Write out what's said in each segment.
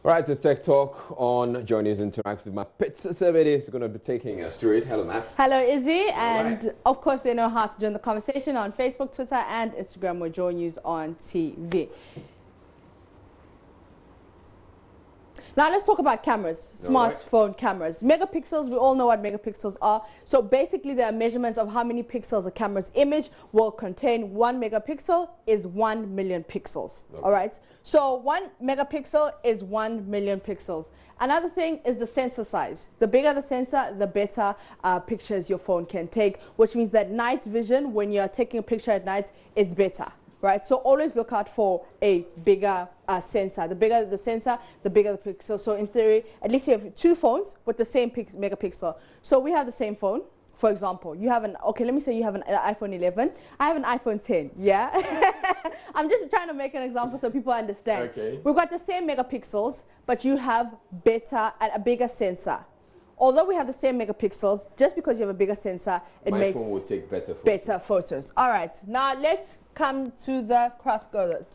Right, it's Tech Talk on Joy News Interactive with my pizza survey. Is going to be taking us through it. Hello, Maps. Hello, Izzy. And right. of course, they know how to join the conversation on Facebook, Twitter, and Instagram with Joy News on TV. Now let's talk about cameras, smartphone cameras. Megapixels, we all know what megapixels are. So basically they are measurements of how many pixels a camera's image will contain. 1 megapixel is 1 million pixels, all right? So 1 megapixel is 1 million pixels. Another thing is the sensor size. The bigger the sensor, the better pictures your phone can take, which means that night vision, when you're taking a picture at night, it's better. Right, so always look out for a bigger sensor. The bigger the sensor, the bigger the pixel. So in theory, at least you have two phones with the same megapixel. So we have the same phone. For example, you have let me say you have an iPhone 11. I have an iPhone 10, yeah? I'm just trying to make an example so people understand. Okay. We've got the same megapixels, but you have better and a bigger sensor. Although we have the same megapixels, just because you have a bigger sensor, it makes my phone will take better photos. All right, now let's come to the cross-code.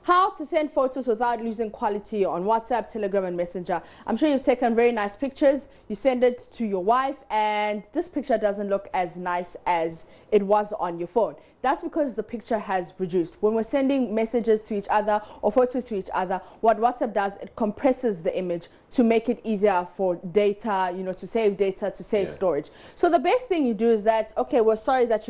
How to send photos without losing quality on WhatsApp, Telegram, and Messenger. I'm sure you've taken very nice pictures. You send it to your wife, and this picture doesn't look as nice as it was on your phone. That's because the picture has reduced. When we're sending messages to each other or photos to each other, what WhatsApp does, it compresses the image to make it easier for data, to save data, to save storage. So the best thing you do is that, okay, we're sorry that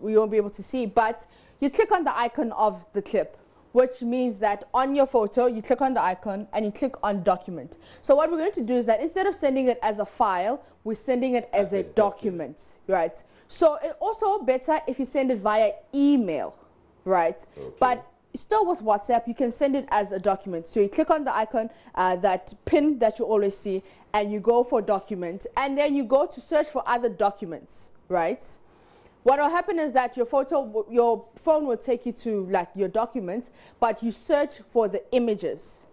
we won't be able to see, but you click on the icon of the clip, which means that on your photo, you click on the icon and you click on document. So what we're going to do is that instead of sending it as a file, we're sending it as a document, right? So it's also better if you send it via email, right? Okay. But still with WhatsApp, you can send it as a document. So you click on the icon, that pin that you always see, and you go for document, and then you go to search for other documents, right? What will happen is that your phone will take you to your documents, but you search for the images.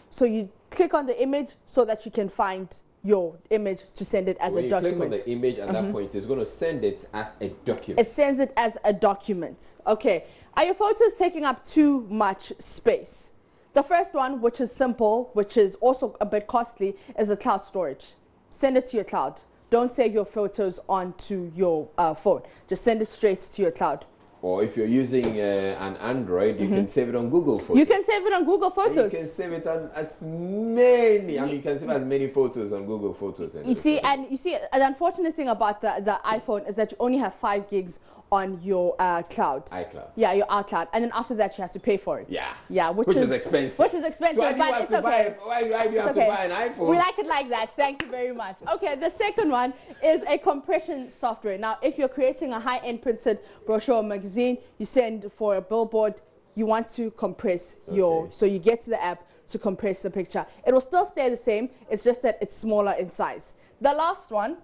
So you click on the image so that you can find your image to send it as a document. When you click on the image at that point, it's going to send it as a document. It sends it as a document. Okay. Are your photos taking up too much space? The first one, which is simple, which is also a bit costly, is the cloud storage. Send it to your cloud. Don't save your photos onto your phone. Just send it straight to your cloud. Or if you're using an Android, you can save it on Google Photos. You can save it on Google Photos. You can save it on as many. You can save as many photos on Google Photos. You see, an unfortunate thing about the iPhone is that you only have 5 gigs on your cloud. iCloud. Yeah, your iCloud. And then after that, you have to pay for it. Yeah. Yeah, which is expensive. Which is expensive, so but it's okay. Why do you have to buy an iPhone? We like it like that. Thank you very much. Okay, the second one is a compression software. Now, if you're creating a high-end printed brochure or magazine, you send for a billboard, you want to compress so you get to the app to compress the picture. It will still stay the same. It's just that it's smaller in size. The last one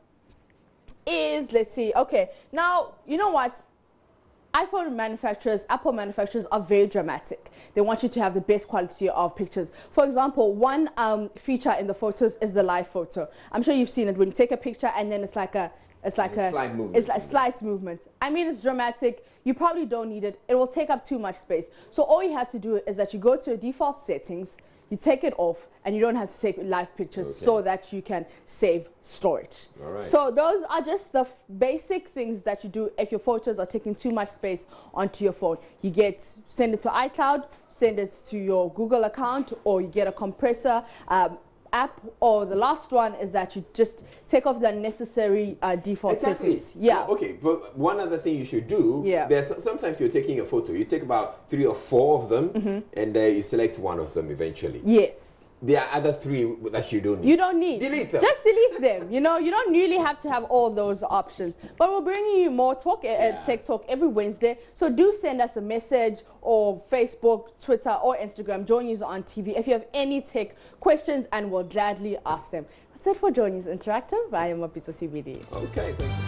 is, let's see, okay, now, you know what? iPhone manufacturers, Apple manufacturers are very dramatic. They want you to have the best quality of pictures. For example, one feature in the photos is the live photo. I'm sure you've seen it when you take a picture and then it's like a slide movement. It's like slight movement. I mean, it's dramatic. You probably don't need it. It will take up too much space. So all you have to do is that you go to default settings, you take it off, and you don't have to take live pictures so that you can save storage. All right. So those are just the basic things that you do if your photos are taking too much space onto your phone. You send it to iCloud, send it to your Google account, or you get a compressor app, or the last one is that you just take off the unnecessary default settings. Yeah. Well, okay, but one other thing you should do, sometimes you're taking a photo, you take about 3 or 4 of them, and you select one of them eventually. Yes. There are other 3 that you don't need. You don't need. Delete them. Just delete them. You don't really have to have all those options. But we're bringing you more Tech Talk every Wednesday. So do send us a message or Facebook, Twitter, or Instagram. Joy News on TV if you have any tech questions, and we'll gladly ask them. That's it for Joy News Interactive. I am Mapito CBD. Okay, thank you.